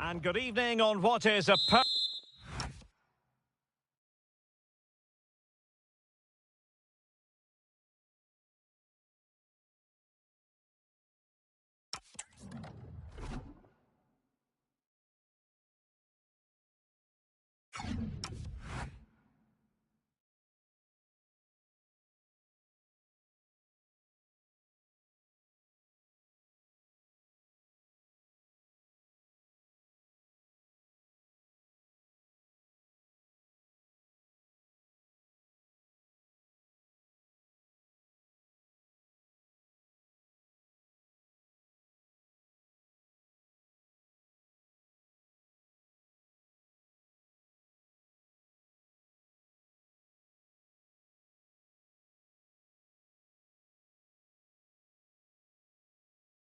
And good evening on what is a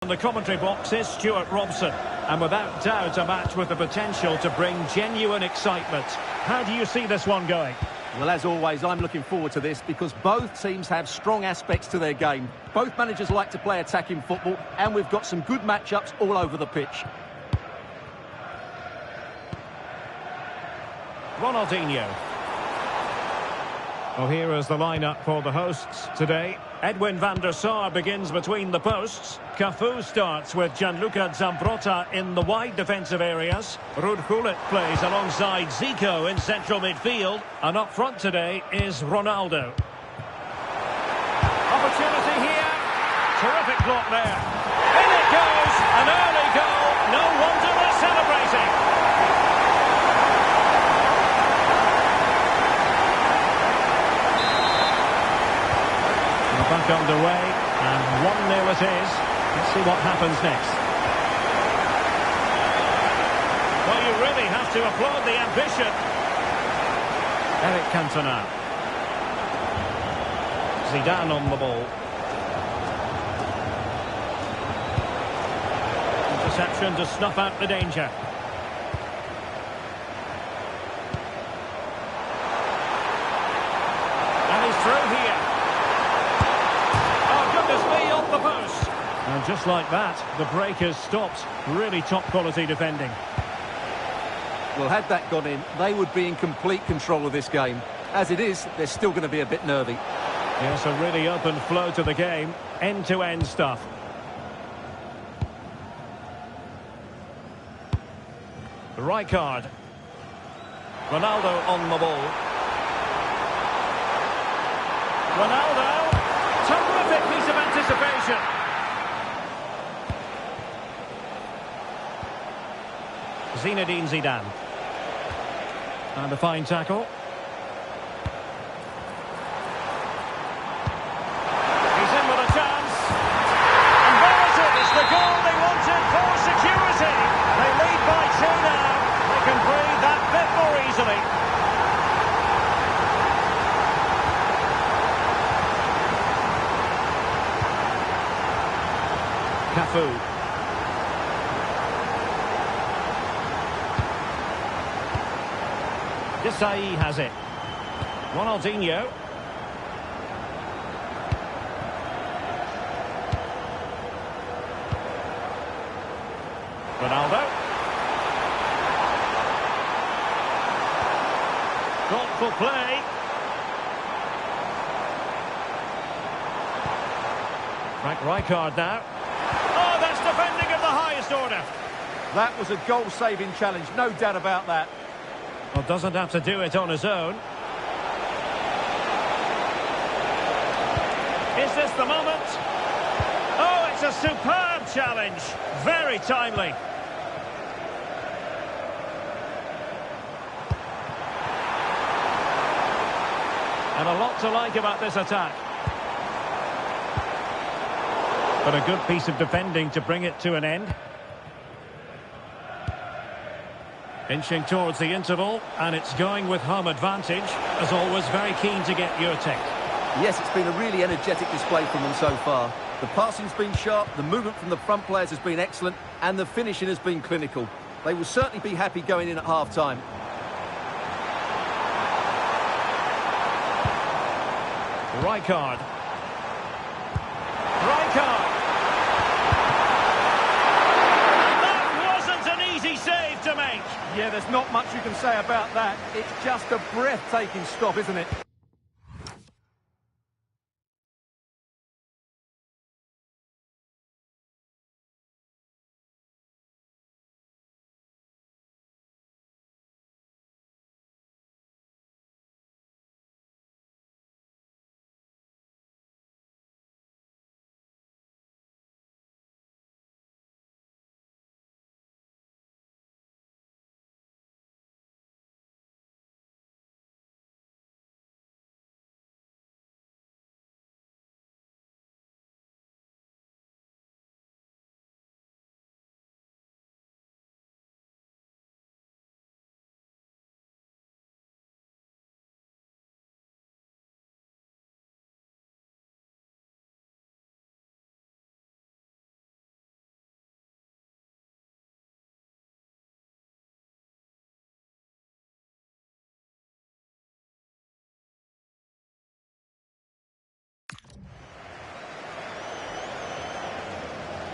In the commentary box is Stuart Robson, and without doubt a match with the potential to bring genuine excitement. How do you see this one going? Well, as always, I'm looking forward to this because both teams have strong aspects to their game. Both managers like to play attacking football, and we've got some good matchups all over the pitch. Ronaldinho. Well, here is the lineup for the hosts today. Edwin van der Sar begins between the posts. Cafu starts with Gianluca Zambrotta in the wide defensive areas. Ruud Gullit plays alongside Zico in central midfield. And up front today is Ronaldo. Opportunity here. Terrific block there. In it goes. An early goal. No wonder they're celebrating. Back underway, and 1-0 it is. Let's see what happens next. Well, you really have to applaud the ambition. Eric Cantona. Zidane on the ball. Interception to snuff out the danger. And he's through here. Off the post. And just like that, the break has stopped. Really top quality defending. Well, had that gone in, they would be in complete control of this game. As it is, they're still going to be a bit nervy. Yes, a really open flow to the game. End-to-end stuff. Rijkaard. Ronaldo on the ball. Ronaldo. Terrific piece of anticipation. Zinedine Zidane. And a fine tackle. He's in with a chance. And there it is. It's the goal they wanted for security. They lead by 2 now. They can breathe that bit more easily. Cafu. Desai has it. Ronaldinho. Ronaldo. Thoughtful play. Frank Rijkaard now. Oh, that's defending of the highest order. That was a goal-saving challenge, no doubt about that. Well, doesn't have to do it on his own. Is this the moment? Oh, it's a superb challenge. Very timely. And a lot to like about this attack. But a good piece of defending to bring it to an end. Inching towards the interval, and it's going with home advantage. As always, very keen to get your take. Yes, it's been a really energetic display from them so far. The passing's been sharp, the movement from the front players has been excellent, and the finishing has been clinical. They will certainly be happy going in at half-time. Rijkaard. Rijkaard. And that wasn't an easy save to make. Yeah, there's not much you can say about that. It's just a breathtaking stop, isn't it?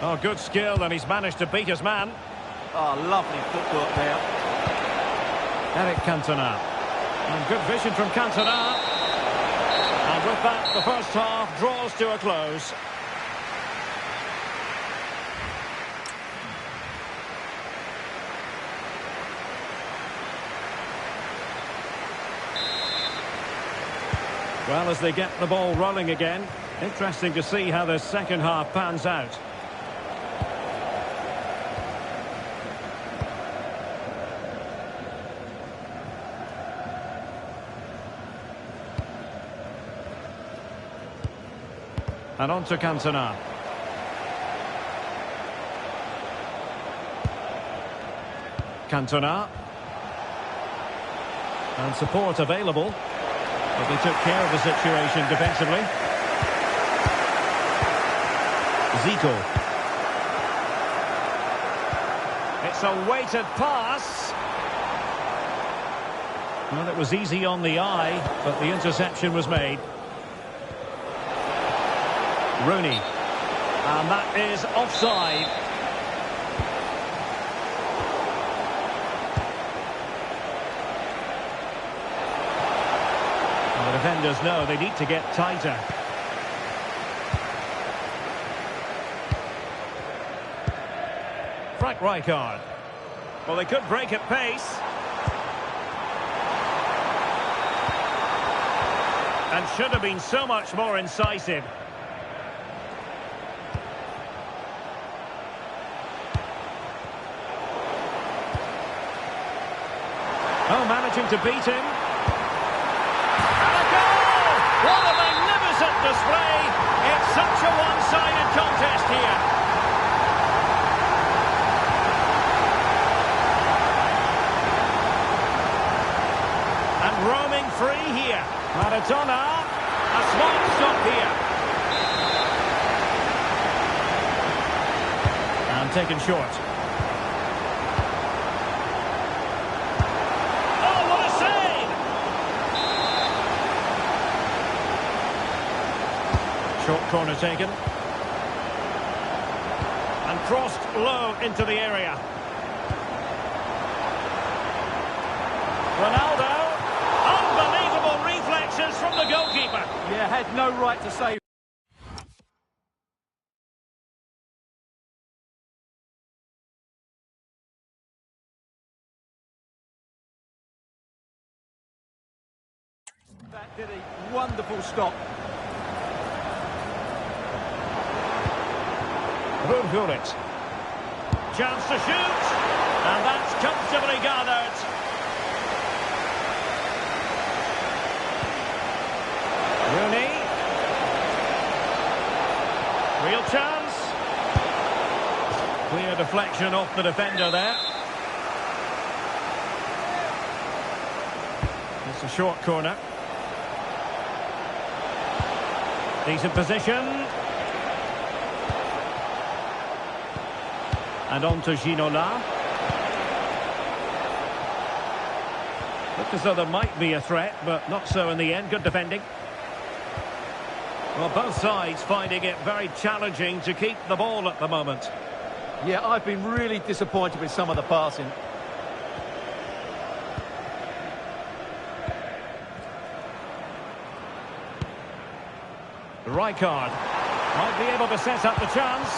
Oh, good skill, and he's managed to beat his man. Oh, lovely footwork there. Eric Cantona. And good vision from Cantona. And with that, the first half draws to a close. Well, as they get the ball rolling again, interesting to see how the second half pans out. And on to Cantona. Cantona. And support available. But they took care of the situation defensively. Zico. It's a weighted pass. Well, it was easy on the eye, but the interception was made. Rooney. And that is offside. And the defenders know they need to get tighter. Frank Rijkaard. Well, they could break at pace. And should have been so much more incisive. Oh, managing to beat him. And a goal! What a magnificent display! It's such a one-sided contest here. And roaming free here. Maradona, a smart stop here. And taken short. Short corner taken. And crossed low into the area. Ronaldo. Unbelievable reflexes from the goalkeeper. Yeah, had no right to save. That did a wonderful stop. Ruud. Chance to shoot, and that's comfortably gathered. Rooney. Real chance. Clear deflection off the defender there. It's a short corner. Decent position. And on to Ginola. Looked as though there might be a threat, but not so in the end. Good defending. Well, both sides finding it very challenging to keep the ball at the moment. Yeah, I've been really disappointed with some of the passing. Rijkaard might be able to set up the chance.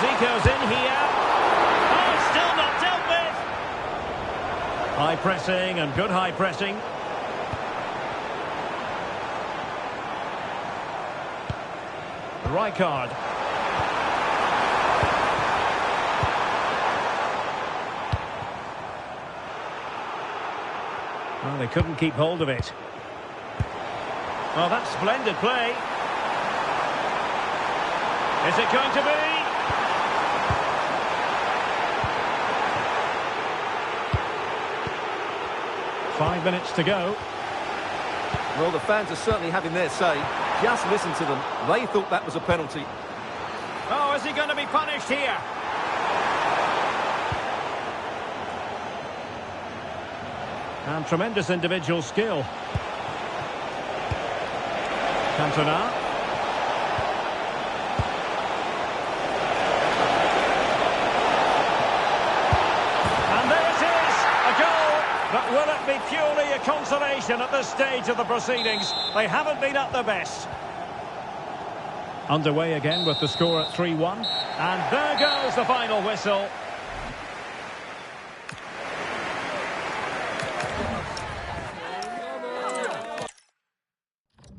Zico's in here. Oh, still not dealt with. High pressing and good high pressing. Rijkaard. Well, they couldn't keep hold of it. Well, that's splendid play. Is it going to be? 5 minutes to go. Well, the fans are certainly having their say. Just listen to them. They thought that was a penalty. Oh, is he going to be punished here? And tremendous individual skill. Cantona. And there it is, a goal. But will it be purely a consolation at this stage of the proceedings? They haven't been at their best. Underway again with the score at 3-1. And there goes the final whistle.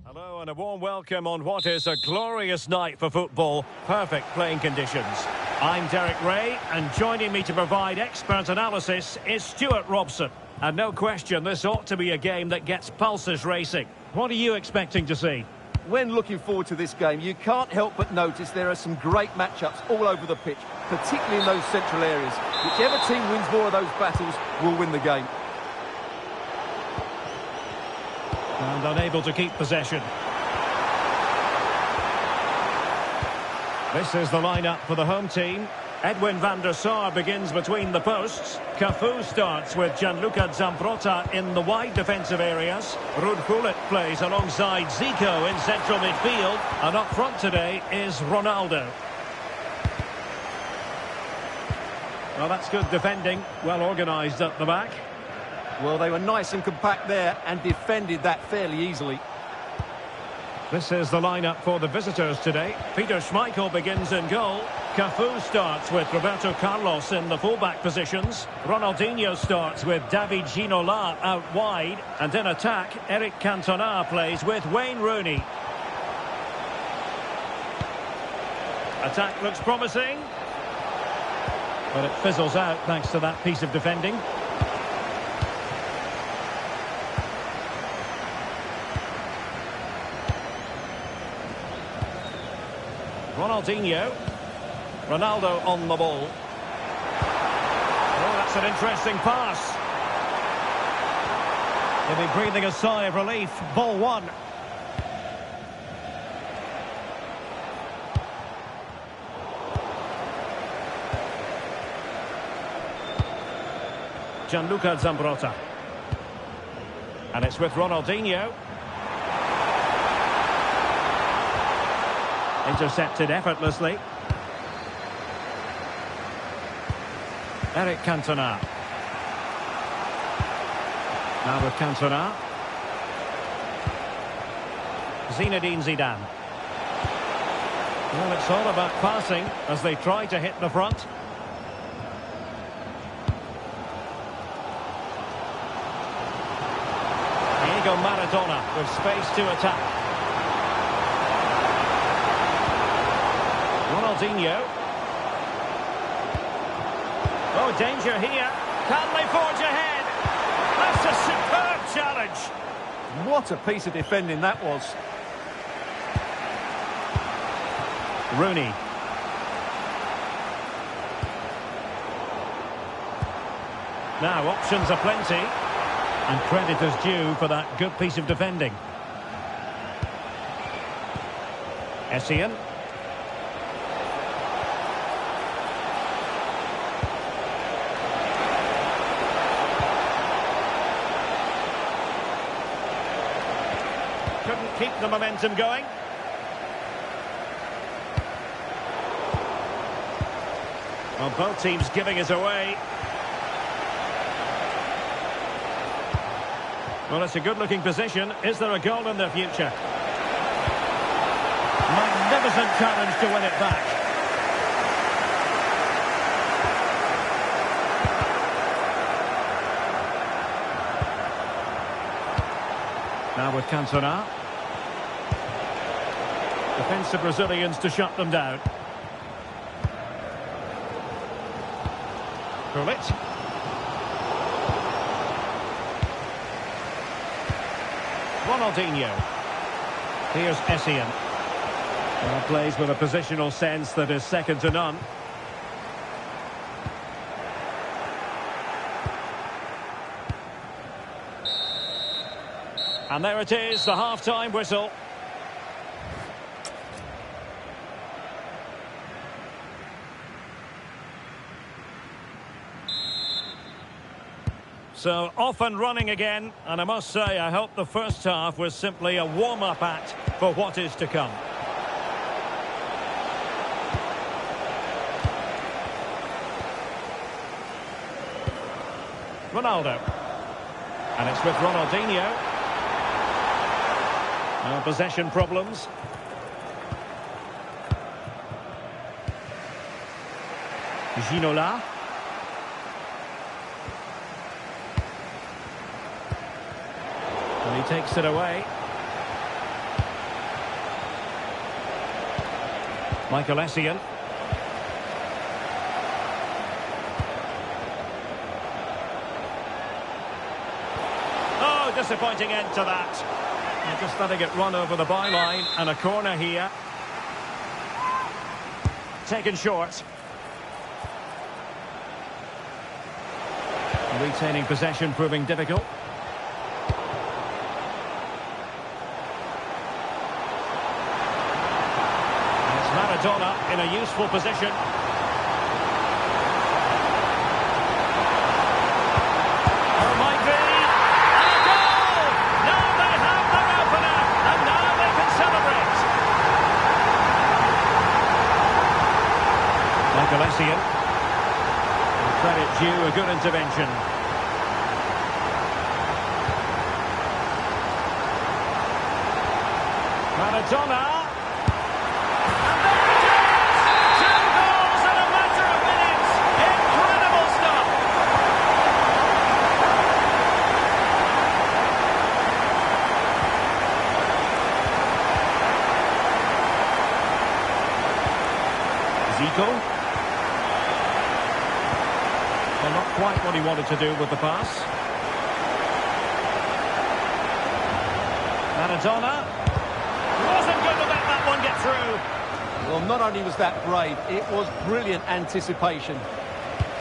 Hello and a warm welcome on what is a glorious night for football. Perfect playing conditions. I'm Derek Ray, and joining me to provide expert analysis is Stuart Robson. And no question, this ought to be a game that gets pulses racing. What are you expecting to see? When looking forward to this game, you can't help but notice there are some great matchups all over the pitch, particularly in those central areas. Whichever team wins more of those battles will win the game. And unable to keep possession. This is the lineup for the home team. Edwin van der Sar begins between the posts. Cafu starts with Gianluca Zambrotta in the wide defensive areas. Ruud Gullit plays alongside Zico in central midfield. And up front today is Ronaldo. Well, that's good defending. Well organised at the back. Well, they were nice and compact there and defended that fairly easily. This is the lineup for the visitors today. Peter Schmeichel begins in goal. Cafu starts with Roberto Carlos in the fullback positions. Ronaldinho starts with David Ginola out wide. And in attack, Eric Cantona plays with Wayne Rooney. Attack looks promising. But it fizzles out thanks to that piece of defending. Ronaldinho. Ronaldo on the ball. Oh, that's an interesting pass. They'll be breathing a sigh of relief. Ball one. Gianluca Zambrotta. And it's with Ronaldinho. Intercepted effortlessly. Eric Cantona. Now with Cantona. Zinedine Zidane. Well, it's all about passing as they try to hit the front. Diego Maradona with space to attack. Ronaldinho. Oh, danger here. Can they forge ahead? That's a superb challenge. What a piece of defending that was. Rooney. Now, options are plenty. And credit is due for that good piece of defending. Essien. Couldn't keep the momentum going. Well, both teams giving it away. Well, it's a good-looking position. Is there a goal in their future? magnificent challenge to win it back. Now with Cantona. Defensive Brazilians to shut them down. Gullit. Ronaldinho. Here's Essien. Plays with a positional sense that is second to none. And there it is, the half-time whistle. So, off and running again, and I must say, I hope the first half was simply a warm-up act for what is to come. Ronaldo. And it's with Ronaldinho. No possession problems. Ginola. And he takes it away. Michael Essien. Oh, disappointing end to that. And just letting it run over the byline, and a corner here. Taken short. Retaining possession proving difficult. And it's Maradona in a useful position. Essien. Credit due, a good intervention. Maradona. And there it is! 2 goals in a matter of minutes. Incredible stuff. Zico. Well, not quite what he wanted to do with the pass. Maradona. Wasn't going to let that one get through. Well, not only was that brave, it was brilliant anticipation.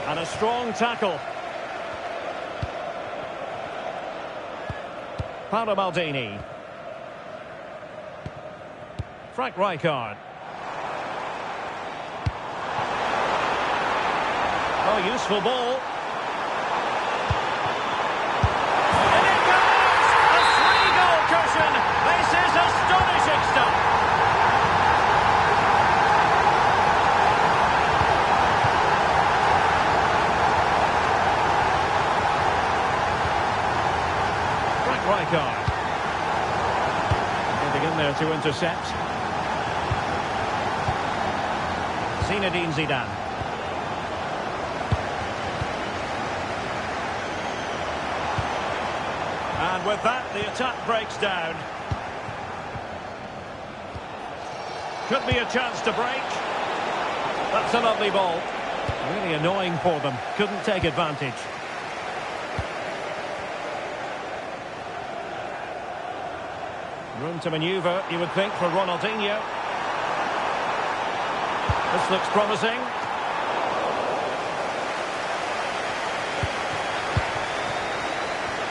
And a strong tackle. Paolo Maldini. Frank Rijkaard. Oh, useful ball. And it goes! A 3-goal cushion. This is astonishing stuff. Frank Rijkaard. Getting in there to intercept. Zinedine Zidane. And with that, the attack breaks down. Could be a chance to break. That's a lovely ball. Really annoying for them. Couldn't take advantage. Room to manoeuvre, you would think, for Ronaldinho. This looks promising.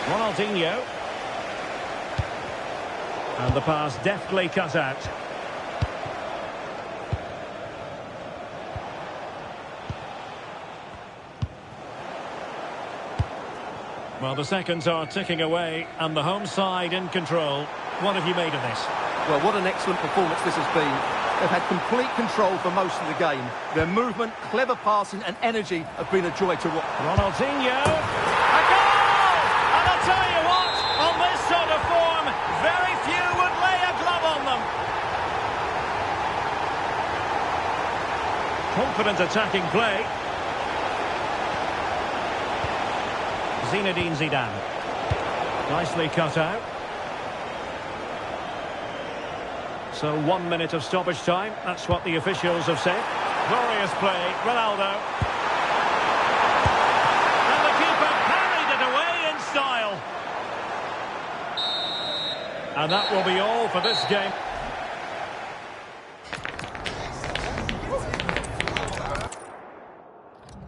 Ronaldinho. And the pass deftly cut out. Well, the seconds are ticking away, and the home side in control. What have you made of this? Well, what an excellent performance this has been. They've had complete control for most of the game. Their movement, clever passing and energy have been a joy to watch. Ronaldinho. A goal! And I'll tell you what, on this sort of form, very few would lay a glove on them. Confident attacking play. Zinedine Zidane. Nicely cut out. So 1 minute of stoppage time. That's what the officials have said. Glorious play. Ronaldo. And the keeper parried it away in style. And that will be all for this game.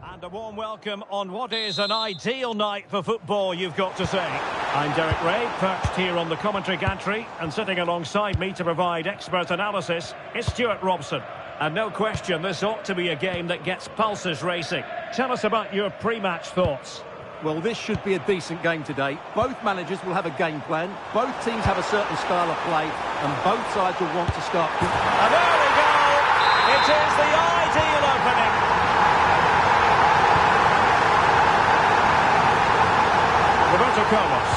And a warm welcome on what is an ideal night for football, you've got to say. I'm Derek Ray, perched here on the commentary gantry, and sitting alongside me to provide expert analysis is Stuart Robson. And no question, this ought to be a game that gets pulses racing. Tell us about your pre-match thoughts. Well, this should be a decent game today. Both managers will have a game plan. Both teams have a certain style of play, and both sides will want to start. And there we go! It is the ideal opening. Roberto Carlos.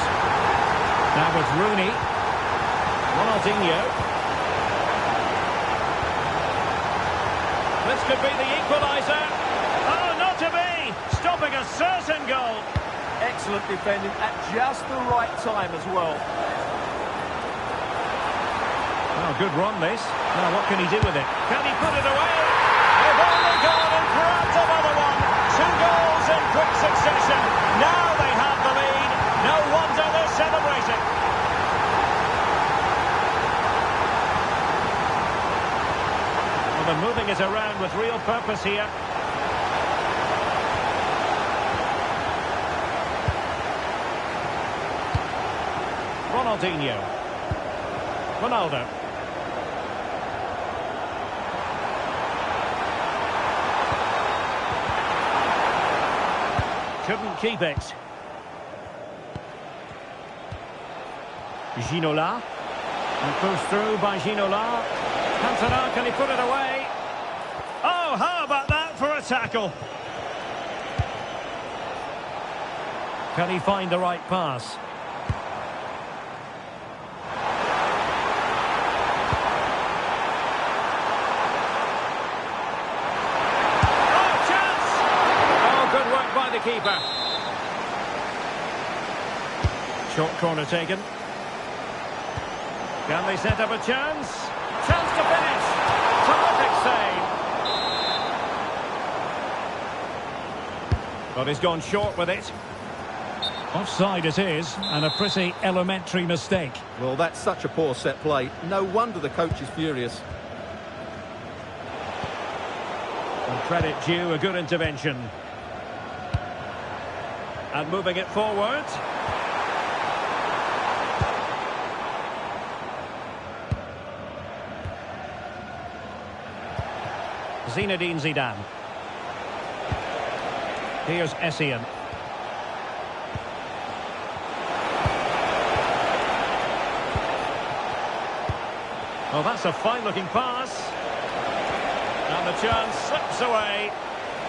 Now with Rooney. Ronaldinho. This could be the equaliser. Oh, not to be! Stopping a certain goal. Excellent defending at just the right time as well. Well, good run this. Now what can he do with it? Can he put it away? They've only gone and grabbed another one. 2 goals in quick succession. Now they have the lead. No wonder they're celebrating. Well, they're moving it around with real purpose here. Ronaldinho. Ronaldo. Couldn't keep it. Ginola. And pushed through by Ginola. Cantona, can he put it away? Oh, how about that for a tackle? Can he find the right pass? Keeper. Short corner taken. Can they set up a chance? Chance to finish. Terrific save. But he's gone short with it. Offside it is, and a pretty elementary mistake. Well, that's such a poor set play. No wonder the coach is furious. And credit due, a good intervention. And moving it forward. Zinedine Zidane. Here's Essien. Oh, that's a fine-looking pass. And the chance slips away.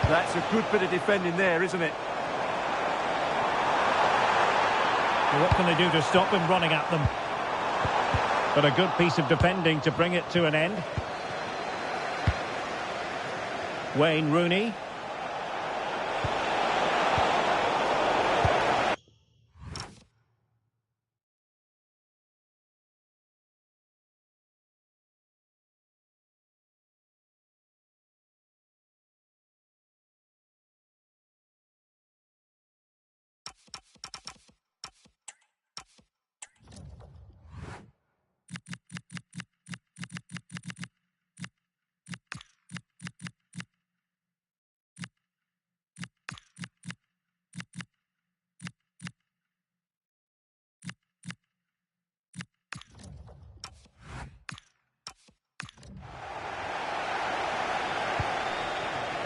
That's a good bit of defending there, isn't it? Well, what can they do to stop him running at them? But a good piece of defending to bring it to an end. Wayne Rooney.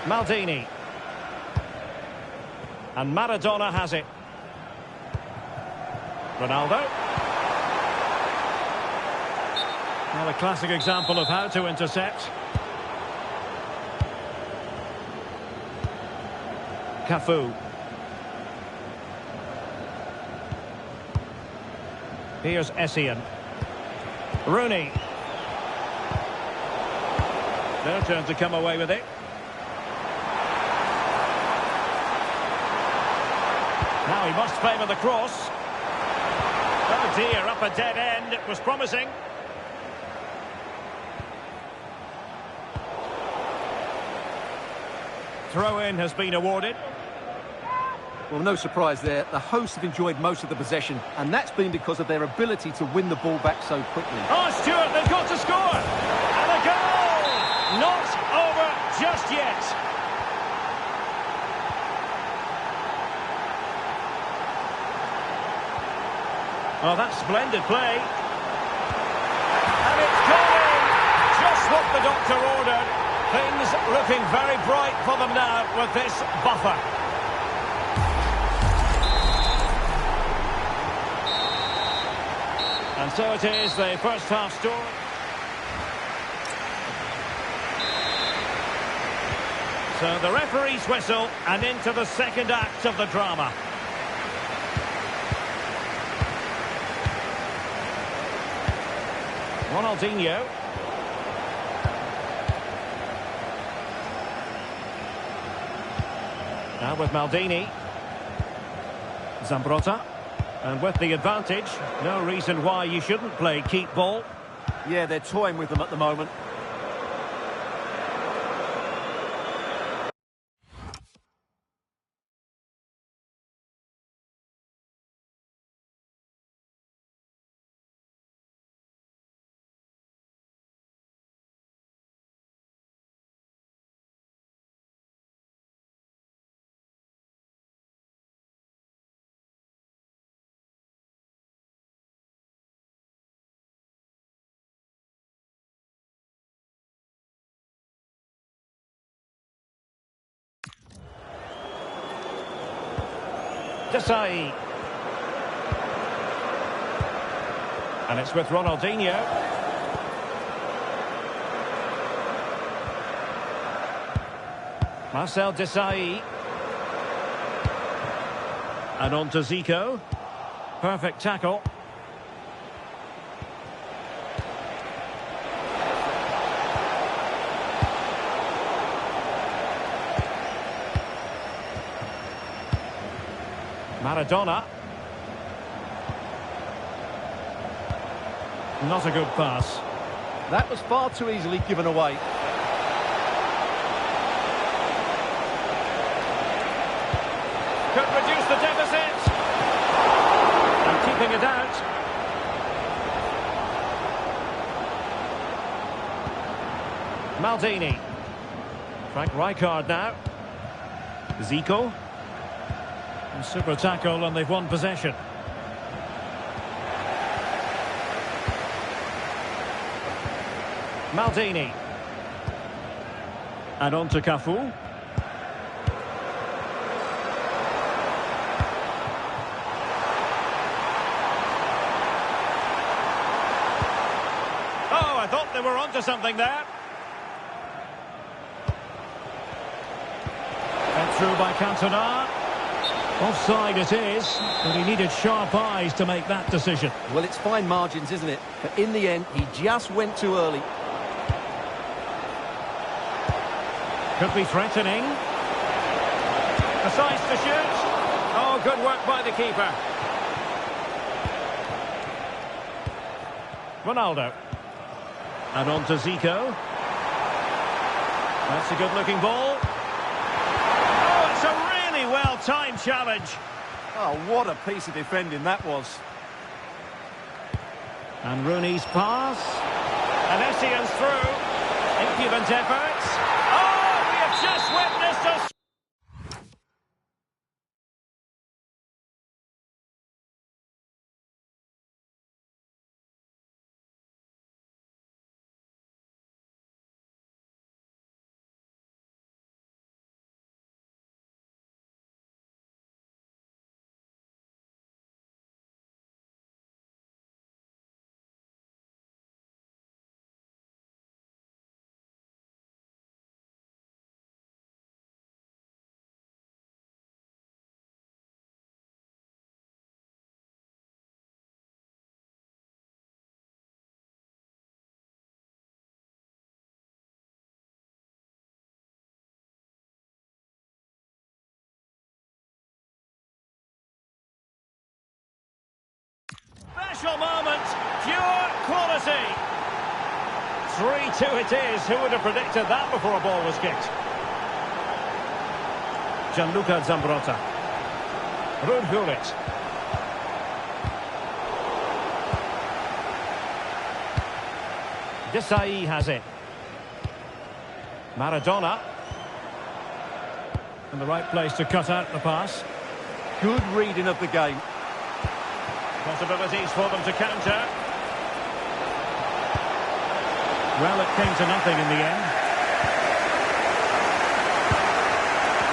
Maldini. And Maradona has it. Ronaldo. Well, a classic example of how to intercept. Cafu. Here's Essien. Rooney. Their turn to come away with it. Now he must favour the cross. Oh dear, up a dead end. It was promising. Throw-in has been awarded. Well, no surprise there. The hosts have enjoyed most of the possession, and that's been because of their ability to win the ball back so quickly. Oh, Stewart, they've got to score! And a goal! Not over just yet. Oh, that's splendid play. And it's gone in! Just what the doctor ordered. Things looking very bright for them now with this buffer. And so it is, the first half score. So the referee's whistle and into the second act of the drama. Ronaldinho. Now with Maldini. Zambrotta. And with the advantage, no reason why you shouldn't play keep ball. Yeah, they're toying with them at the moment. Desai. And it's with Ronaldinho. Marcel Desai. And on to Zico. Perfect tackle. Maradona. Not a good pass. That was far too easily given away. Could reduce the deficit. And keeping it out. Maldini. Frank Rijkaard now. Zico. Super tackle and they've won possession. Maldini. And on to Cafu. Oh, I thought they were onto something there. And through by Cantona. Offside it is, but he needed sharp eyes to make that decision. Well, it's fine margins, isn't it? But in the end, he just went too early. Could be threatening. Decides to shoot. Oh, good work by the keeper. Ronaldo. And on to Zico. That's a good-looking ball. Oh, it's a really well-timed challenge. Oh, what a piece of defending that was. And Rooney's pass. And Essien through. Impudent efforts. Oh, we have just witnessed a Messi. 3-2 it is. Who would have predicted that before a ball was kicked? Gianluca Zambrotta. Ruud Gullit. Desai has it. Maradona. In the right place to cut out the pass. Good reading of the game. Possibilities for them to counter. Well, it came to nothing in the end.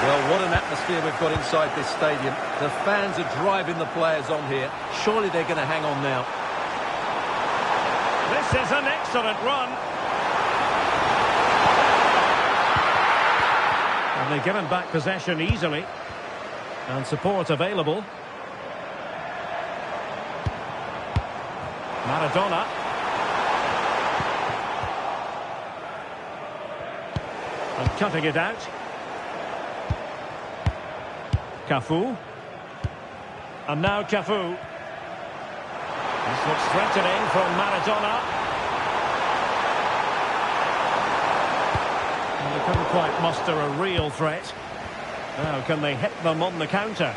Well, what an atmosphere we've got inside this stadium. The fans are driving the players on here. Surely they're going to hang on now. This is an excellent run. And they've given back possession easily. And support available. Maradona. And cutting it out. Cafu. And now Cafu. This looks threatening from Maradona. And they couldn't quite muster a real threat. Now, can they hit them on the counter?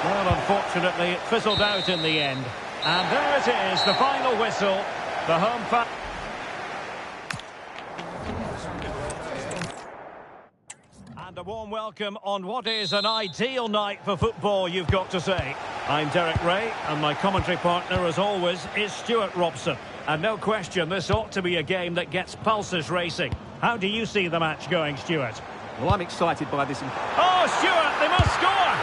Well, unfortunately, it fizzled out in the end. And there it is, the final whistle. The home fan. And a warm welcome on what is an ideal night for football, you've got to say. I'm Derek Ray, and my commentary partner, as always, is Stuart Robson. And no question, this ought to be a game that gets pulses racing. How do you see the match going, Stuart? Well, I'm excited by this. Oh, Stuart, they must score!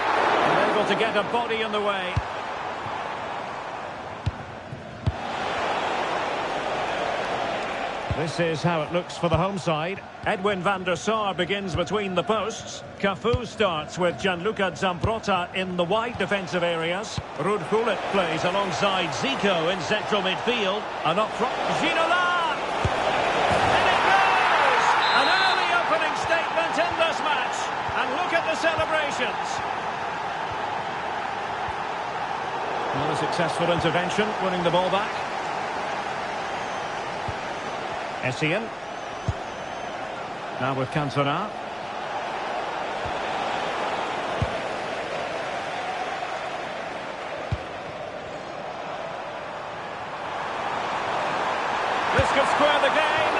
They're able to get a body in the way. This is how it looks for the home side. Edwin van der Sar begins between the posts. Cafu starts with Gianluca Zambrotta in the wide defensive areas. Ruud Gullit plays alongside Zico in central midfield. And up front, Ginola! And it goes! An early opening statement in this match. And look at the celebrations. Another successful intervention, winning the ball back. Essien. Now with Cantona. This could square the game,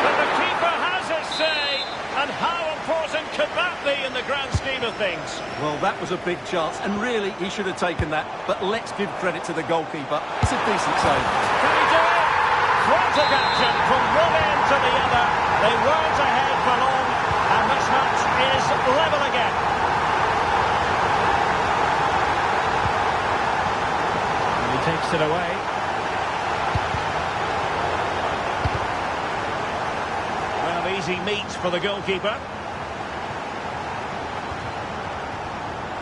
but the keeper has his say. And how important could that be in the grand scheme of things? Well, that was a big chance, and really, he should have taken that. But let's give credit to the goalkeeper. It's a decent save. Can he do it? Frantic action from one end to the other. They weren't ahead for long, and this match is level again. And he takes it away. Well, easy meat for the goalkeeper.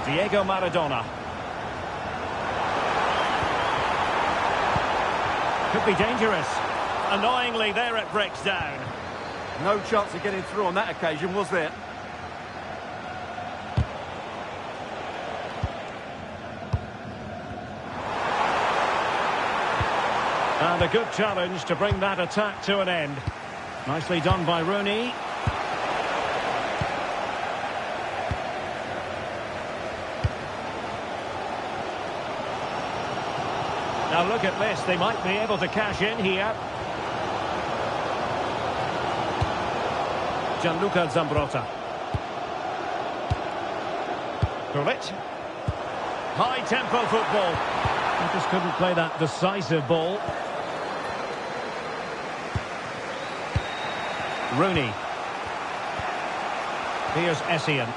Diego Maradona. Could be dangerous. Annoyingly, there it breaks down. No chance of getting through on that occasion, was there? And a good challenge to bring that attack to an end. Nicely done by Rooney. Now look at this, they might be able to cash in here. Gianluca Zambrotta. Gullit. High-tempo football. They just couldn't play that decisive ball. Rooney. Here's Essien.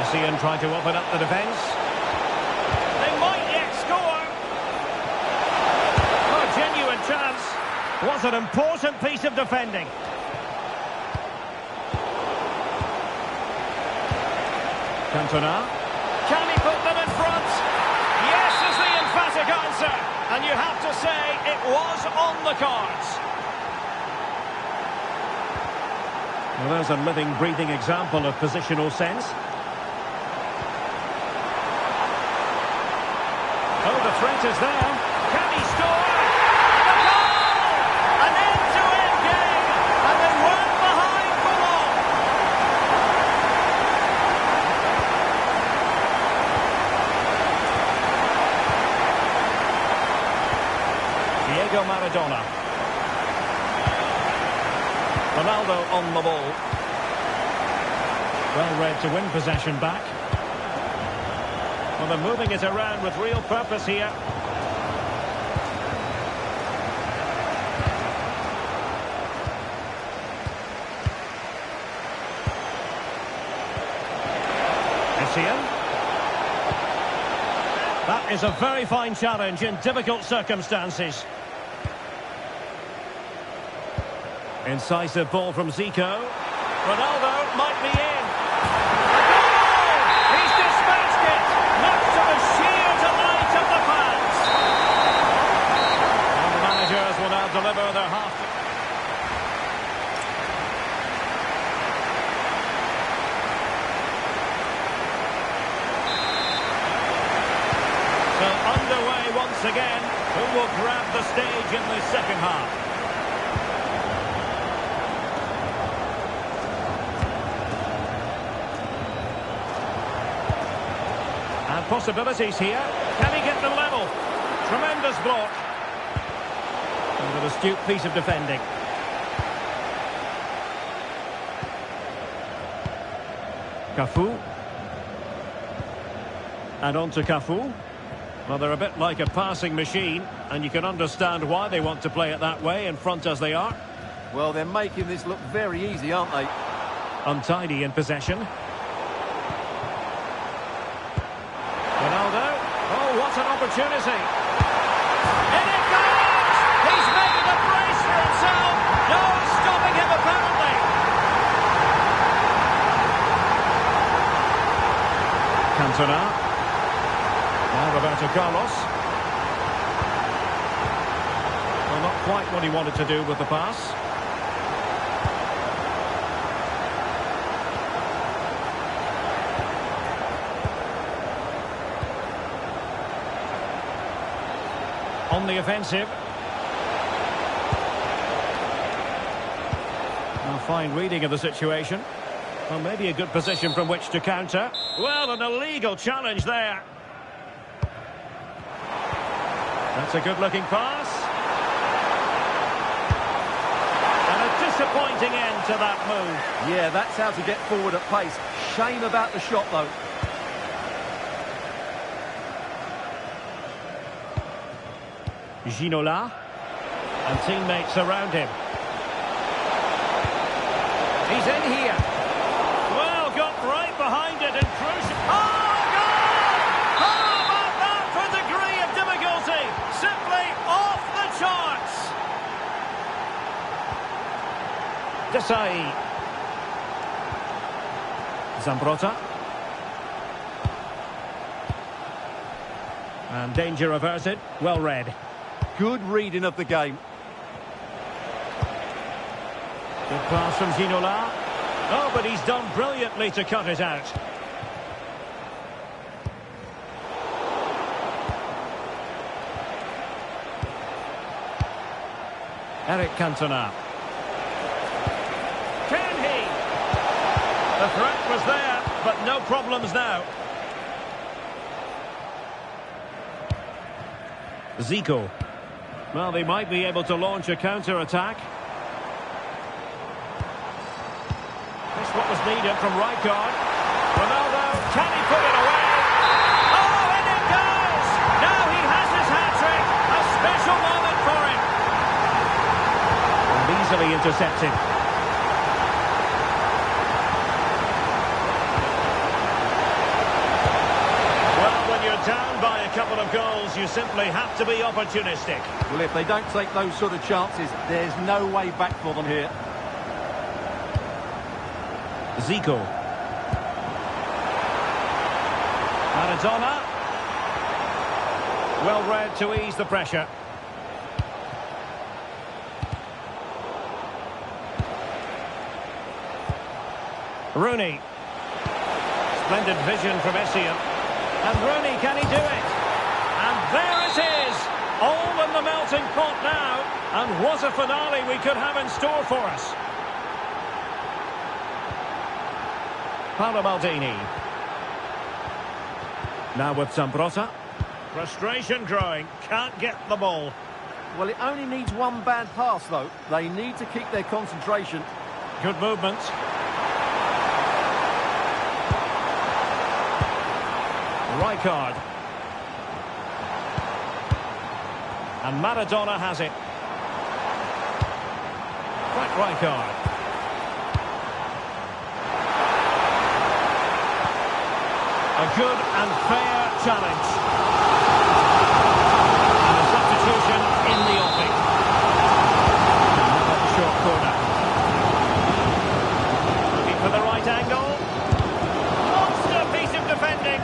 Essien trying to open up the defence. They might yet score. Oh, a genuine chance. Was an important piece of defending. Cantona. Can he put them in front? Yes is the emphatic answer. And you have to say it was on the cards. Well, there's a living, breathing example of positional sense. the threat is there. Can he score? And a goal! An end-to-end game, and they weren't behind for long. Diego Maradona. Ronaldo on the ball. Well read to win possession back. Well, they're moving it around with real purpose here. Essien. That is a very fine challenge in difficult circumstances. Incisive ball from Zico. Ronaldo might be in. A goal! He's dispatched it! Much to the sheer delight of the fans. And the managers will now deliver their half. So underway once again. Who will grab the stage in the second half? And possibilities here. Can he get them level? Tremendous block. And an astute piece of defending. Cafu. And on to Cafu. Well, they're a bit like a passing machine, and you can understand why they want to play it that way, in front as they are. Well, they're making this look very easy, aren't they? Untidy in possession. Ronaldo. Oh, what an opportunity. In it goes! He's making a brace for himself. No stopping him, apparently. Cantona. Now Roberto Carlos. Well, not quite what he wanted to do with the pass. On the offensive. A fine reading of the situation. Well, maybe a good position from which to counter. Well, an illegal challenge there. That's a good-looking pass. And a disappointing end to that move. Yeah, that's how to get forward at pace. Shame about the shot, though. Ginola. And teammates around him. He's in here. Well, got right behind it and crucial. Oh, goal! How about that for degree of difficulty? Simply off the charts. Desai. Zambrotta. And danger averted. Well read. Good reading of the game. Good pass from Ginola. Oh, but he's done brilliantly to cut it out. Eric Cantona. Can he? The threat was there, but no problems now. Zico. Well, they might be able to launch a counter-attack. That's what was needed from Rijkaard. Ronaldo, can he put it away? Oh, and it goes! Now he has his hat-trick. A special moment for him. And easily intercepted. Down by a couple of goals, you simply have to be opportunistic. Well, if they don't take those sort of chances, there's no way back for them here. Zico. Maradona. Well read to ease the pressure. Rooney. Splendid vision from Essien. And Rooney, can he do it? And There it is! All in the melting pot now. And what a finale we could have in store for us. Paolo Maldini. Now with Zambrotta. Frustration growing. Can't get the ball. Well, it only needs one bad pass, though. They need to keep their concentration. Good movement. Rijkaard. And Maradona has it. Frank Rijkaard. A good and fair challenge. And a substitution in the offing. Another short corner. Looking for the right angle. Monster piece of defending.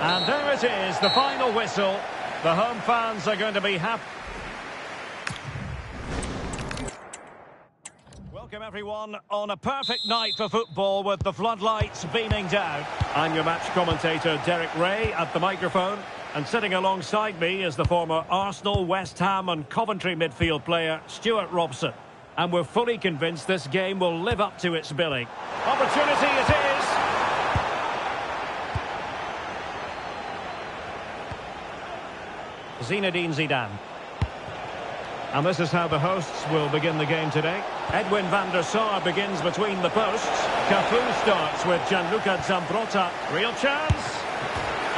And there it is, the final whistle. The home fans are going to be happy. Welcome everyone on a perfect night for football with the floodlights beaming down. I'm your match commentator Derek Ray at the microphone, and sitting alongside me is the former Arsenal, West Ham and Coventry midfield player Stuart Robson. And we're fully convinced this game will live up to its billing. Opportunity it is. Zinedine Zidane. And this is how the hosts will begin the game today. Edwin van der Sar begins between the posts. Cafu starts with Gianluca Zambrotta. Real chance.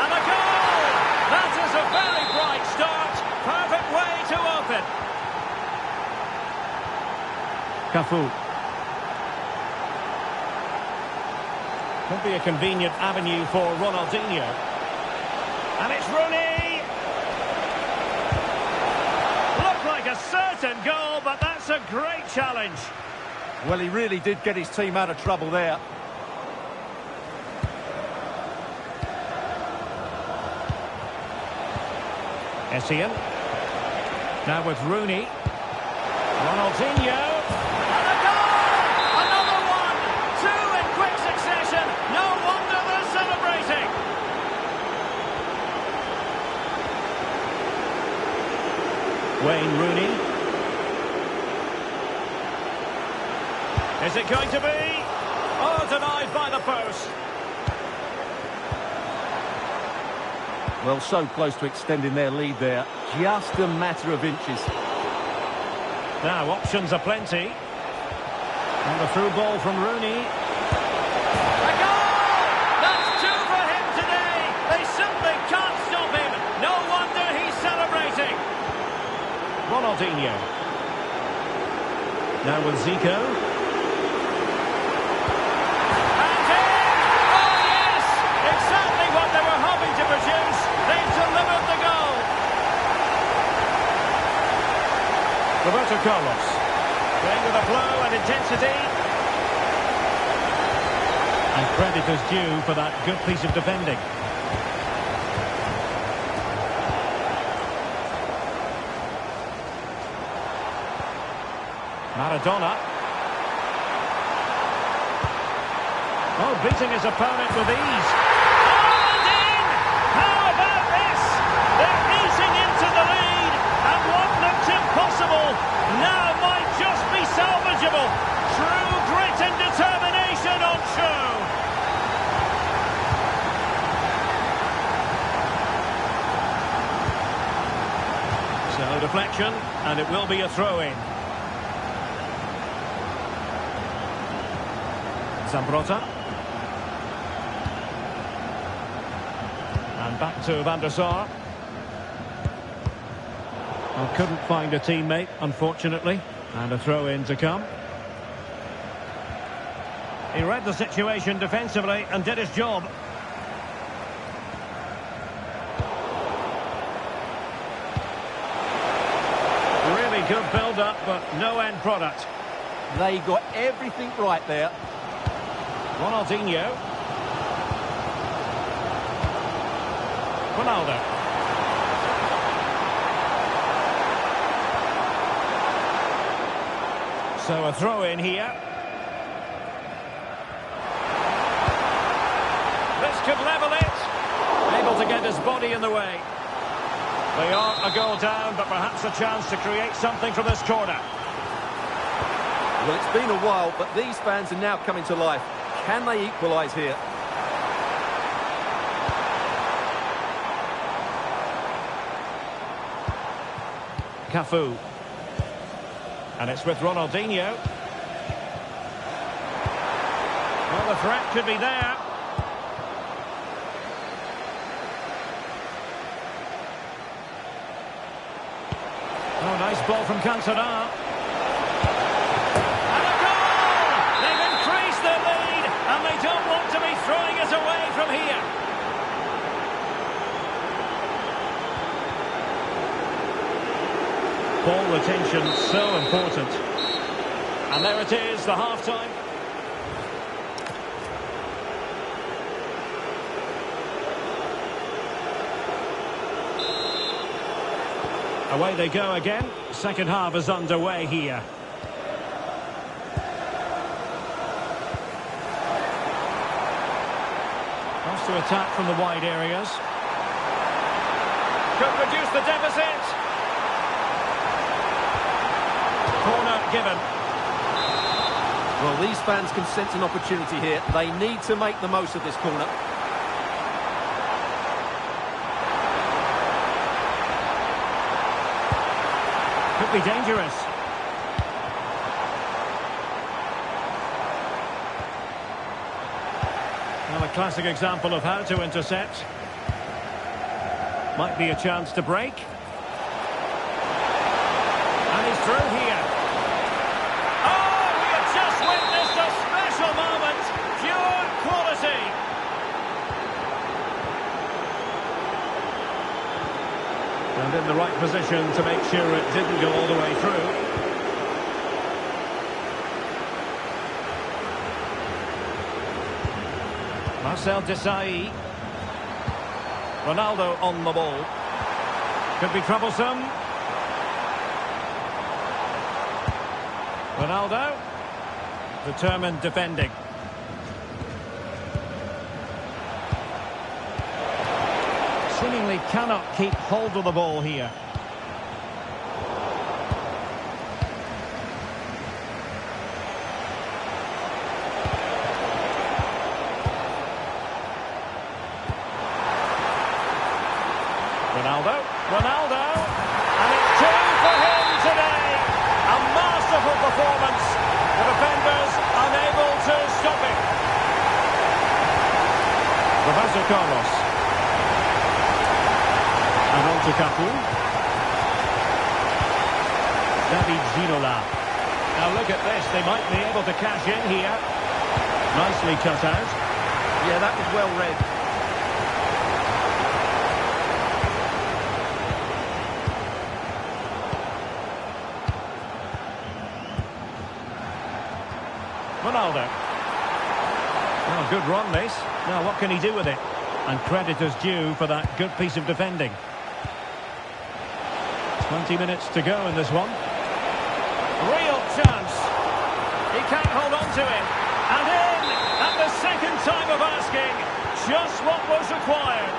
And a goal! That is a very bright start. Perfect way to open. Cafu. Could be a convenient avenue for Ronaldinho. And it's Rooney. Like a certain goal, but that's a great challenge. Well, he really did get his team out of trouble there. Essien. Now with Rooney. Ronaldinho. And a goal! Another one! Two in quick succession. No wonder they're celebrating. Wayne Rooney. Is it going to be? Oh, denied by the post. Well, so close to extending their lead there. Just a matter of inches. Now, options are plenty. And the through ball from Rooney. A goal! That's two for him today. They simply can't stop him. No wonder he's celebrating. Ronaldinho. Now with Zico. And in! Oh yes! Exactly what they were hoping to produce. They've delivered the goal. Roberto Carlos. Playing with a flow and intensity. And credit is due for that good piece of defending. Maradona. Oh, beating his opponent with ease. Oh, and in! How about this? They're easing into the lead, and what looked impossible now might just be salvageable. True grit and determination on show. So deflection, and it will be a throw-in. Zambrotta. And back to Van der Sar. Well, couldn't find a teammate, unfortunately. And a throw-in to come. He read the situation defensively and did his job. Really good build-up, but no end product. They got everything right there. Ronaldinho. Ronaldo. So a throw in here. This could level it. Able to to get his body in the way. They are a goal down, but perhaps a chance to create something from this corner. Well, it's been a while, but these fans are now coming to life. Can they equalise here? Cafu. And it's with Ronaldinho. Well, the threat could be there. Oh, nice ball from Cantona. And a goal! They've increased their lead, and they don't want to be throwing it away from here. Ball retention so important. And there it is, the half-time. Away they go again. Second half is underway here. Wants to attack from the wide areas. Could reduce the deficit. Corner given. Well, these fans can sense an opportunity here. They need to make the most of this corner. Could be dangerous. Well, a classic example of how to intercept. Might be a chance to break. And he's through here. Oh, we have just witnessed a special moment. Pure quality. And in the right position to make sure it didn't go all the way through. Marcel Desailly. Ronaldo on the ball. Could be troublesome. Ronaldo. Determined defending. Seemingly cannot keep hold of the ball here. Ronaldo, and it's two for him today. A masterful performance. The defenders unable to stop it. Roberto Carlos. And on to Cafu. David Ginola. Now look at this, they might be able to cash in here. Nicely cut out. Yeah, that was well read. Ronaldo. Oh, good run this. Now what can he do with it? And credit is due for that good piece of defending. 20 minutes to go in this one. Real chance. He can't hold on to it. And in at the second time of asking. Just what was required.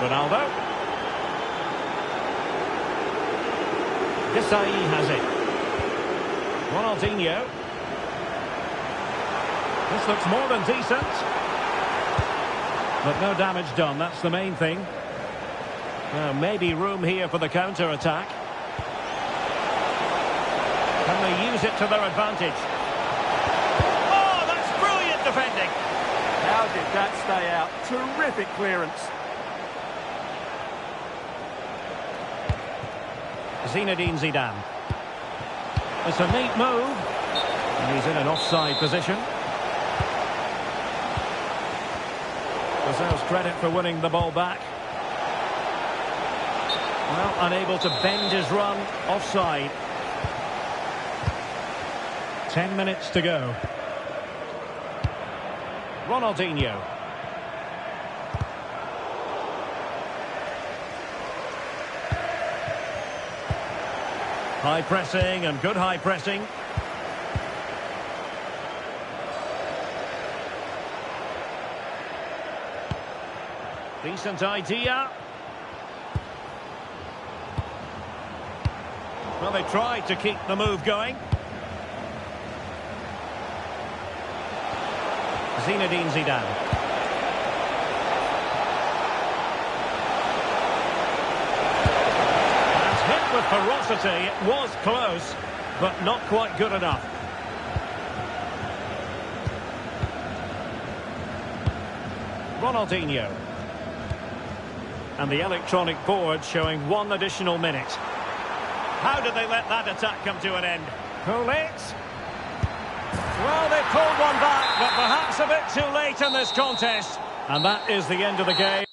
Ronaldo. Desailly has it. Ronaldinho. This looks more than decent. But no damage done, that's the main thing. Maybe room here for the counter-attack. Can they use it to their advantage? Oh, that's brilliant defending. How did that stay out? Terrific clearance. Zinedine Zidane. It's a neat move. And he's in an offside position. Deserves credit for winning the ball back. Well, unable to bend his run. Offside. 10 minutes to go. Ronaldinho. High pressing and good high pressing. Decent idea. Well, they tried to keep the move going. Zinedine Zidane. And hit with ferocity. It was close, but not quite good enough. Ronaldinho. And the electronic board showing 1 additional minute. How did they let that attack come to an end? Pull it. Well, they pulled one back, but perhaps a bit too late in this contest. And that is the end of the game.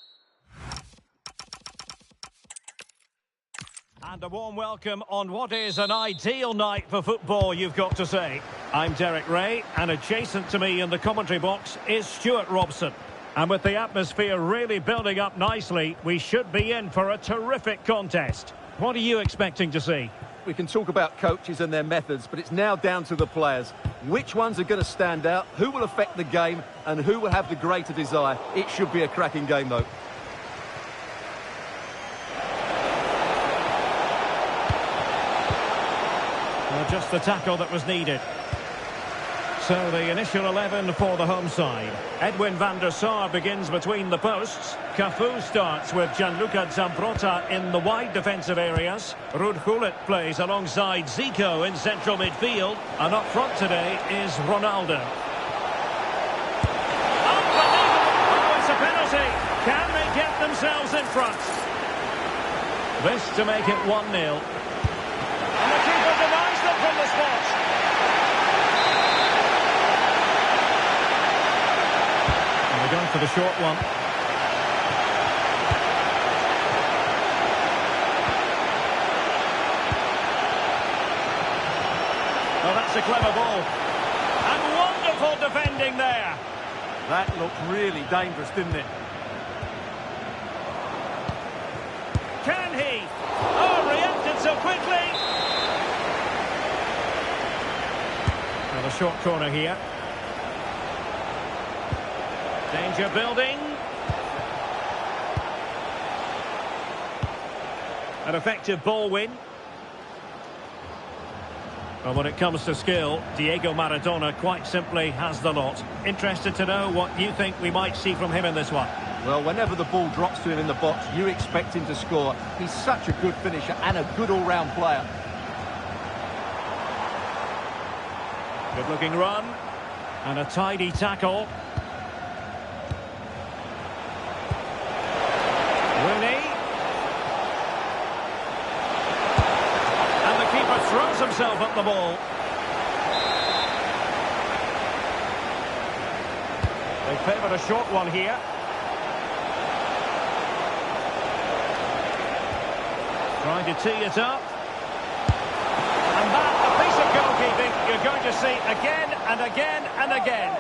And a warm welcome on what is an ideal night for football, you've got to say. I'm Derek Ray, and adjacent to me in the commentary box is Stuart Robson. And with the atmosphere really building up nicely, we should be in for a terrific contest. What are you expecting to see? We can talk about coaches and their methods, but it's now down to the players. Which ones are going to stand out, who will affect the game, and who will have the greater desire? It should be a cracking game, though. Well, just the tackle that was needed. So the initial 11 for the home side. Edwin van der Sar begins between the posts. Cafu starts with Gianluca Zambrotta in the wide defensive areas. Ruud Gullit plays alongside Zico in central midfield. And up front today is Ronaldo. Unbelievable! Oh, it's a penalty. Can they get themselves in front? This to make it 1-0. And the keeper denies them from the spot. They're going for the short one. Oh, that's a clever ball. And wonderful defending there. That looked really dangerous, didn't it? Can he? Oh, reacted so quickly. Well, a short corner here. Danger building. An effective ball win. Well, when it comes to skill, Diego Maradona quite simply has the lot. Interested to know what you think we might see from him in this one. Well, whenever the ball drops to him in the box, you expect him to score. He's such a good finisher and a good all-round player. Good-looking run. And a tidy tackle. Rooney. And the keeper throws himself at the ball. They favoured a short one here. Trying to tee it up. And that, a piece of goalkeeping you're going to see again and again and again.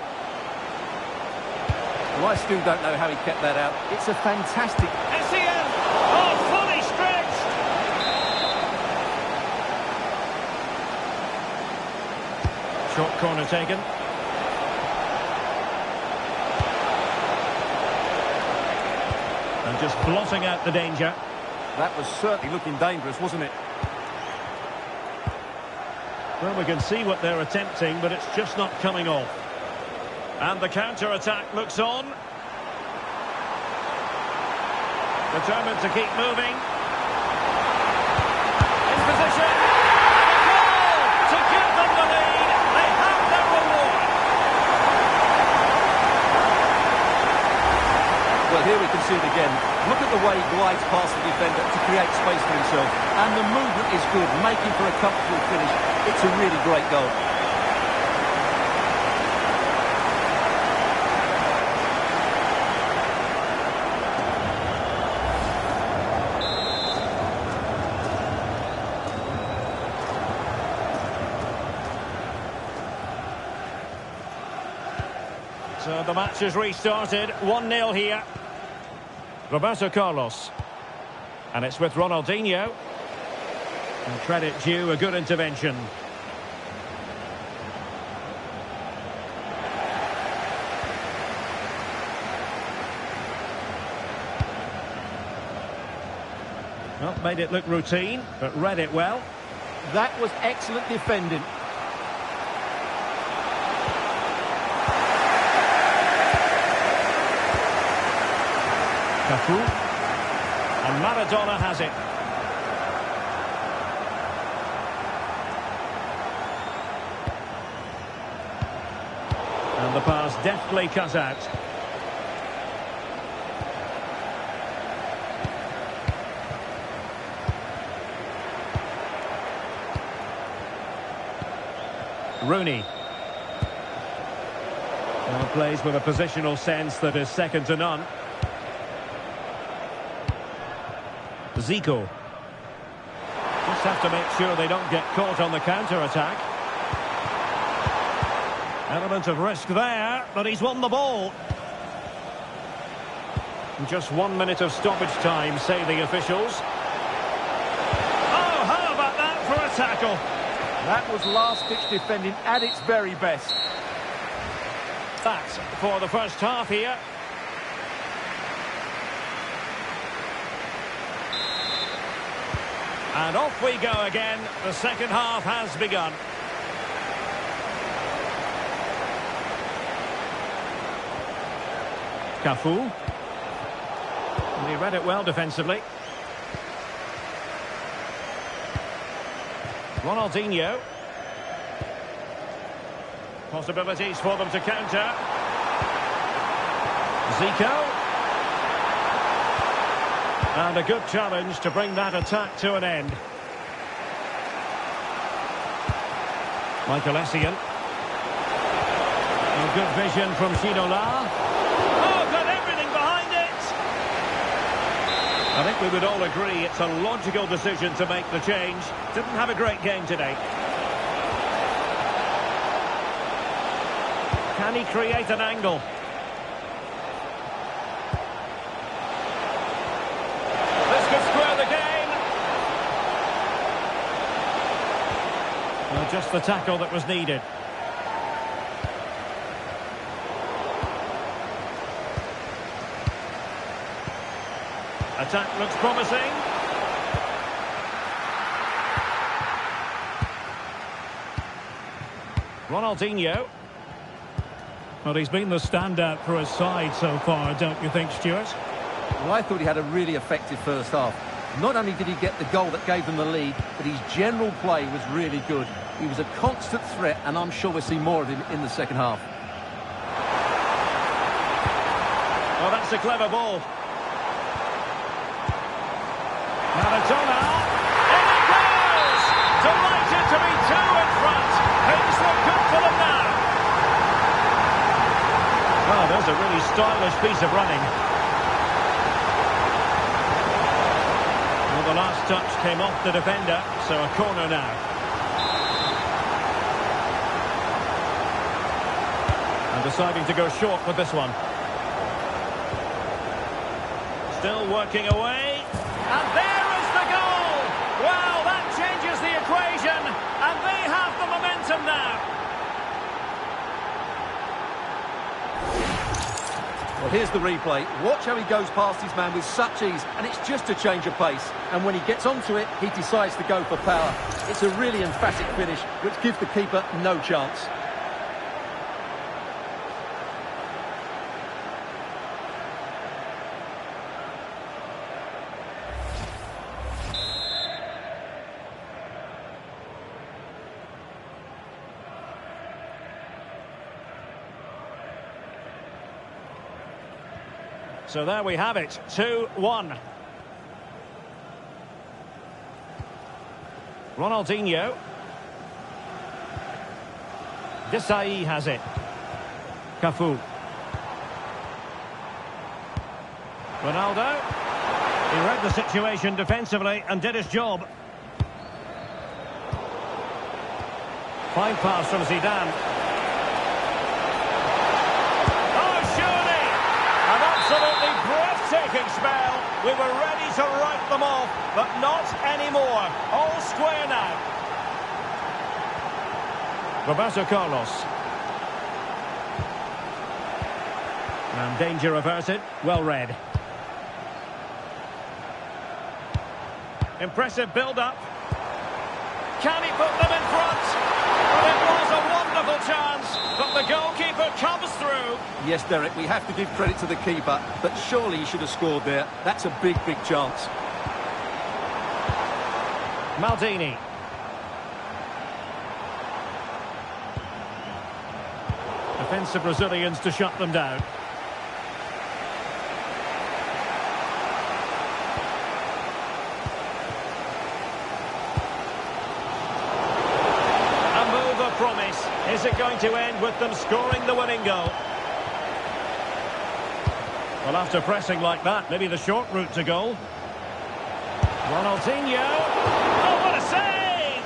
Well, I still don't know how he kept that out. It's a fantastic... Essien! Oh, fully stretched! Short corner taken. And just blotting out the danger. That was certainly looking dangerous, wasn't it? Well, we can see what they're attempting, but it's just not coming off. And the counter-attack looks on. Determined to keep moving. In position. And a goal to give them the lead. They have their reward. Well, here we can see it again. Look at the way he glides past the defender to create space for himself. And the movement is good, making for a comfortable finish. It's a really great goal. So the match has restarted. 1-0 here. Roberto Carlos. And it's with Ronaldinho. And credit due, a good intervention. Well, made it look routine, but read it well. That was excellent defending. Cafu. And Maradona has it. And the pass deftly cut out. Rooney. Now plays with a positional sense that is second to none. Zico. Just have to make sure they don't get caught on the counter-attack. Element of risk there, but he's won the ball. Just 1 minute of stoppage time, say the officials. Oh, how about that for a tackle? That was last-ditch defending at its very best. That's for the first half here. And off we go again. The second half has begun. Cafu. And he read it well defensively. Ronaldinho. Possibilities for them to counter. Zico. And a good challenge to bring that attack to an end. Michael Essien. A good vision from Ginola. Oh, got everything behind it! I think we would all agree it's a logical decision to make the change. Didn't have a great game today. Can he create an angle? Just the tackle that was needed. Attack looks promising. Ronaldinho. Well, he's been the standout for his side so far, don't you think, Stuart? Well, I thought he had a really effective first half. Not only did he get the goal that gave them the lead, but his general play was really good. He was a constant threat, and I'm sure we'll see more of him in the second half. Well, that's a clever ball. Maradona. In it goes! Delighted to be two in front. Things look good for them now. Oh, there's a really stylish piece of running. Well, the last touch came off the defender, so a corner now. And deciding to go short with this one. Still working away. And there is the goal! Well, that changes the equation. And they have the momentum now. Well, here's the replay. Watch how he goes past his man with such ease, and it's just a change of pace. And when he gets onto it, he decides to go for power. It's a really emphatic finish, which gives the keeper no chance. So there we have it, 2-1. Ronaldinho. Desai has it. Cafu. Ronaldo. He read the situation defensively and did his job. Fine pass from Zidane. Absolutely breathtaking spell. We were ready to write them off, but not anymore. All square now. Roberto Carlos. And danger averted. Well read. Impressive build-up. Can he put them in front? Well, it was a wonderful chance, but the goalkeeper comes through. Yes, Derek, we have to give credit to the keeper, but surely he should have scored there. That's a big, big chance. Maldini. Defensive Brazilians to shut them down. A move of promise. Is it going to end with them scoring the winning goal? Well, after pressing like that, maybe the short route to goal. Ronaldinho. Oh, what a save!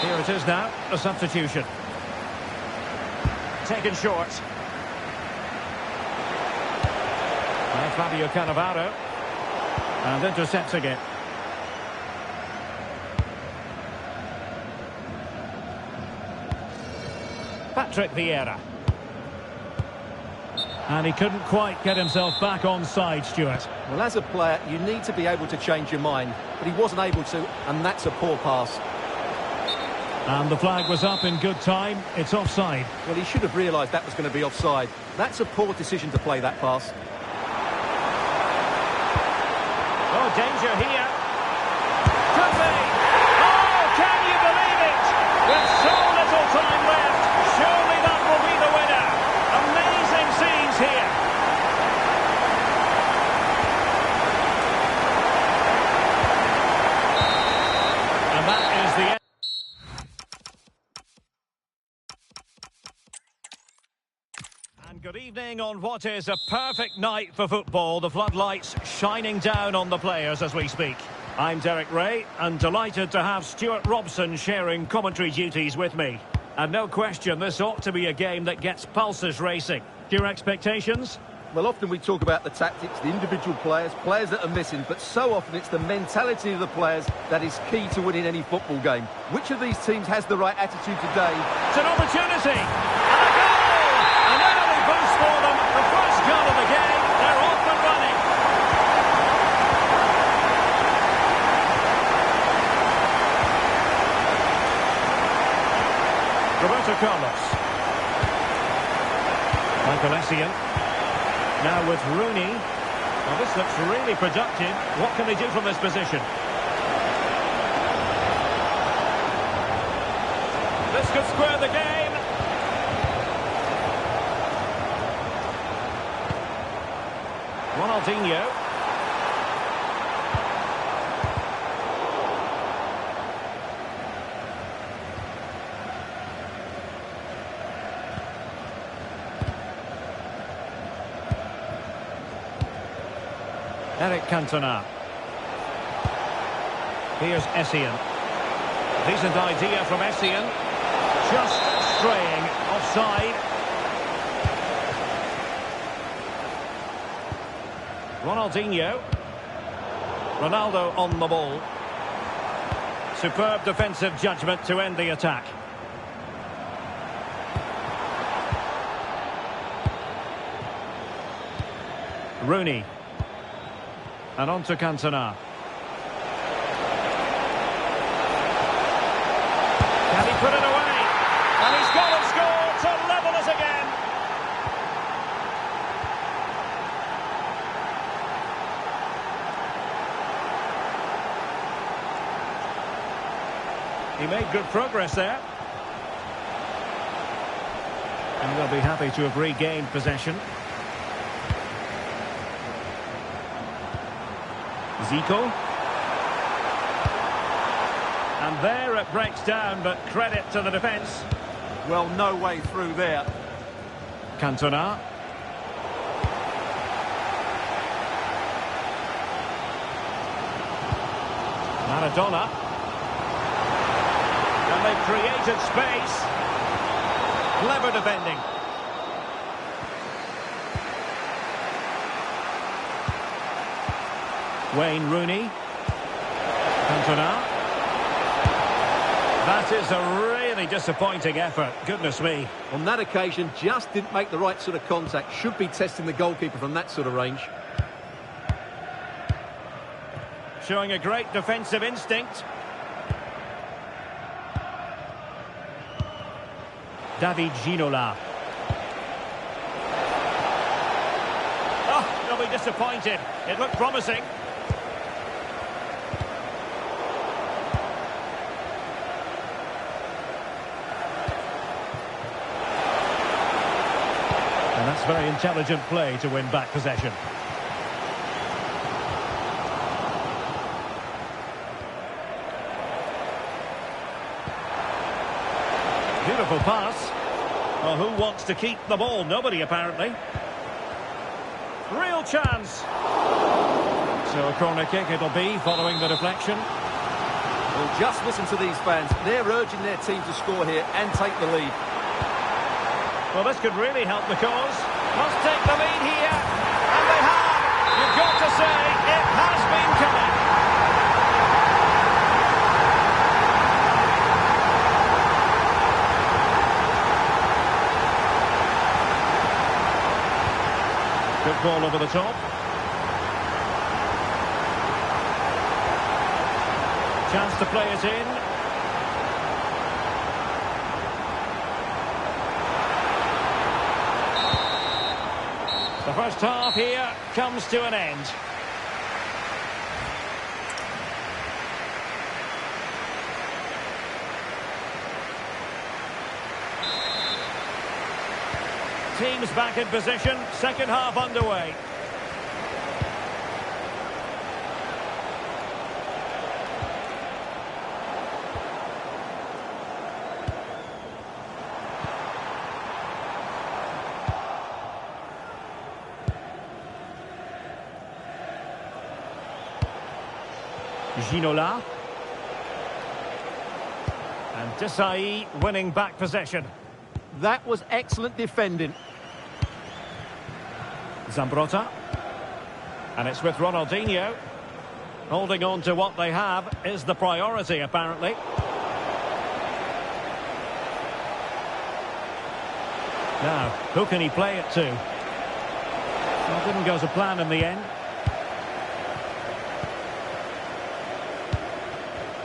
Here it is now, a substitution. Taken short. Now Fabio Cannavaro. And intercepting it. Patrick Vieira. And he couldn't quite get himself back on side, Stuart. Well, as a player, you need to be able to change your mind, but he wasn't able to, and that's a poor pass. And the flag was up in good time. It's offside. Well, he should have realised that was going to be offside. That's a poor decision to play that pass. Oh, danger here. Could be. Oh, can you believe it? With so little time left, surely that will be the winner. Amazing scenes here. And that is the end. Good evening on what is a perfect night for football. The floodlights shining down on the players as we speak. I'm Derek Ray and delighted to have Stuart Robson sharing commentary duties with me. And no question, this ought to be a game that gets pulses racing. Your expectations? Well, often we talk about the tactics, the individual players that are missing, but so often it's the mentality of the players that is key to winning any football game. Which of these teams has the right attitude today? It's an opportunity! And a goal! An early boost for them. The first goal of the game. They're off and running. Roberto Carlos. Michael Essien. Now with Rooney. Well, this looks really productive. What can they do from this position? This could square the game. Ronaldinho. Eric Cantona. Here's Essien. Decent idea from Essien. Just straying offside. Ronaldinho. Ronaldo on the ball. Superb defensive judgment to end the attack. Rooney. And on to Cantona. Can he put it away? And he's got it scored to level us again. He made good progress there. And they'll be happy to have regained possession. Zico. And there it breaks down, but credit to the defence. Well, no way through there. Cantona. Maradona. And they've created space. Clever defending. Wayne Rooney. Cantona. That is a really disappointing effort. Goodness me. On that occasion, just didn't make the right sort of contact. Should be testing the goalkeeper from that sort of range. showing a great defensive instinct. David Ginola. Oh, they'll be disappointed. It looked promising. And that's very intelligent play to win back possession. Beautiful pass. Well, who wants to keep the ball? Nobody, apparently. Real chance. So a corner kick it'll be, following the deflection. Well, just listen to these fans. They're urging their team to score here and take the lead. Well, this could really help the cause. Must take the lead here. And they have. You've got to say, it has been coming. Good ball over the top. Chance to play it in. The first half here comes to an end. Teams back in position, second half underway. Ginola. And Desai winning back possession. That was excellent defending. Zambrotta. And it's with Ronaldinho. Holding on to what they have is the priority, apparently. Now, who can he play it to? Well, it didn't go to plan in the end.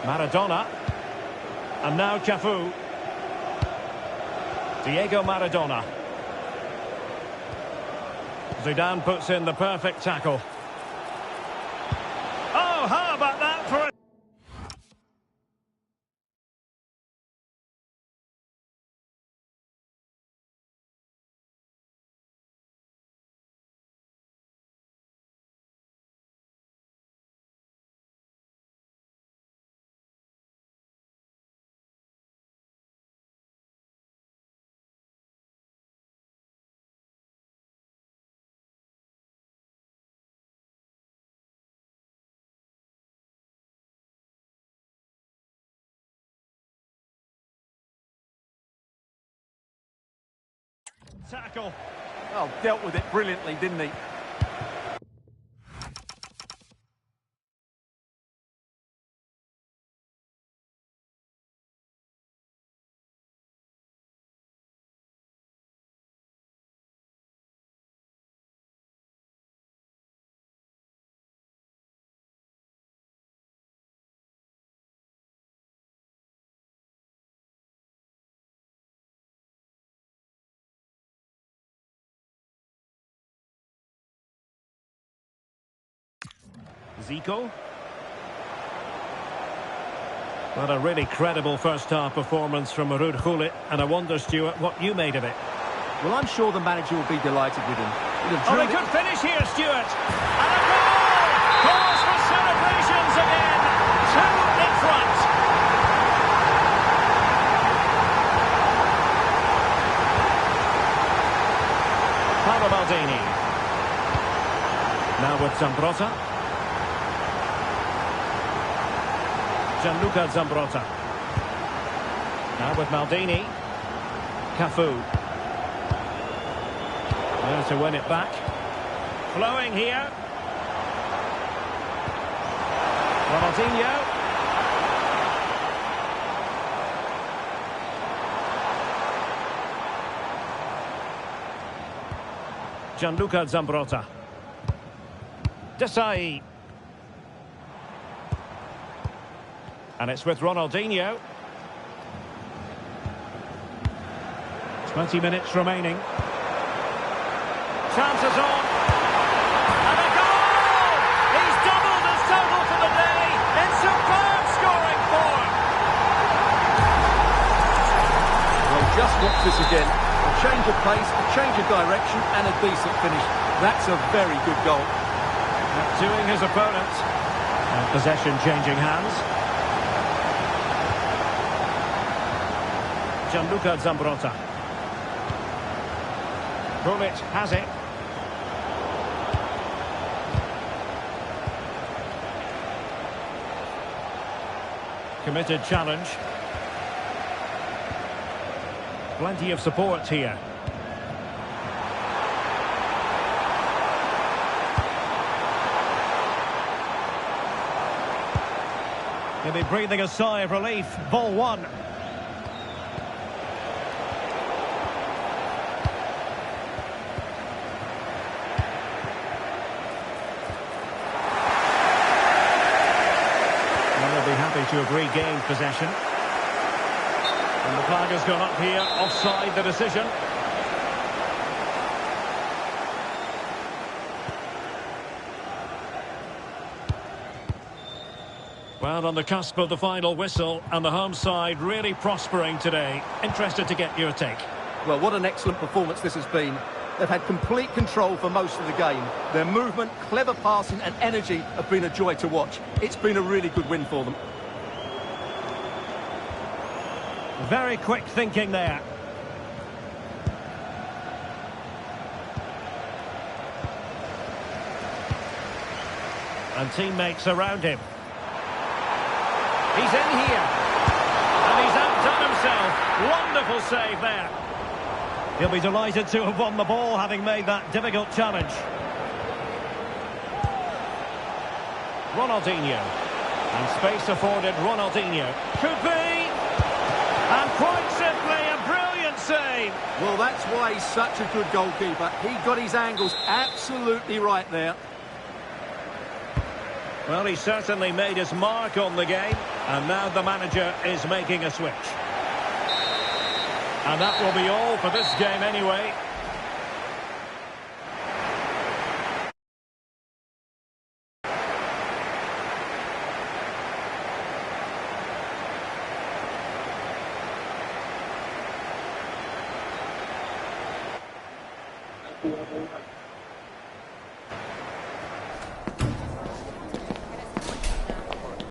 Maradona. And now Cafu. Diego Maradona. Zidane puts in the perfect tackle. Oh, how about that for a... tackle. Oh, dealt with it brilliantly, didn't he? Zico. What a really credible first-half performance from Ruud Gullit, and I wonder, Stuart, what you made of it. Well, I'm sure the manager will be delighted with him. Oh, they could finish here, Stuart. And a goal! Cause for celebrations again. 2 in front. Paolo Maldini. Now with Zambrotta. Gianluca Zambrotta. Now with Maldini. Cafu. There to win it back. Flowing here. Ronaldinho. Gianluca Zambrotta. Desai. And it's with Ronaldinho. 20 minutes remaining. Chances on. And a goal! He's doubled his total for the day in superb scoring form. Well, just watch this again. A change of pace, a change of direction, and a decent finish. That's a very good goal. Doing his opponent. And possession changing hands. Gianluca Zambrotta. Gullit has it. Committed challenge. Plenty of support here. He'll be breathing a sigh of relief. Ball one. They'll be happy to have regained possession. And the flag has gone up here, offside the decision. Well, on the cusp of the final whistle, and the home side really prospering today. Interested to get your take. Well, what an excellent performance this has been. They've had complete control for most of the game. Their movement, clever passing and energy have been a joy to watch. It's been a really good win for them. Very quick thinking there. And teammates around him. He's in here. And he's outdone himself. Wonderful save there. He'll be delighted to have won the ball, having made that difficult challenge. Ronaldinho. And space afforded Ronaldinho. Could be. And quite simply, a brilliant save. Well, that's why he's such a good goalkeeper. He got his angles absolutely right there. Well, he certainly made his mark on the game. And now the manager is making a switch. And that will be all for this game anyway.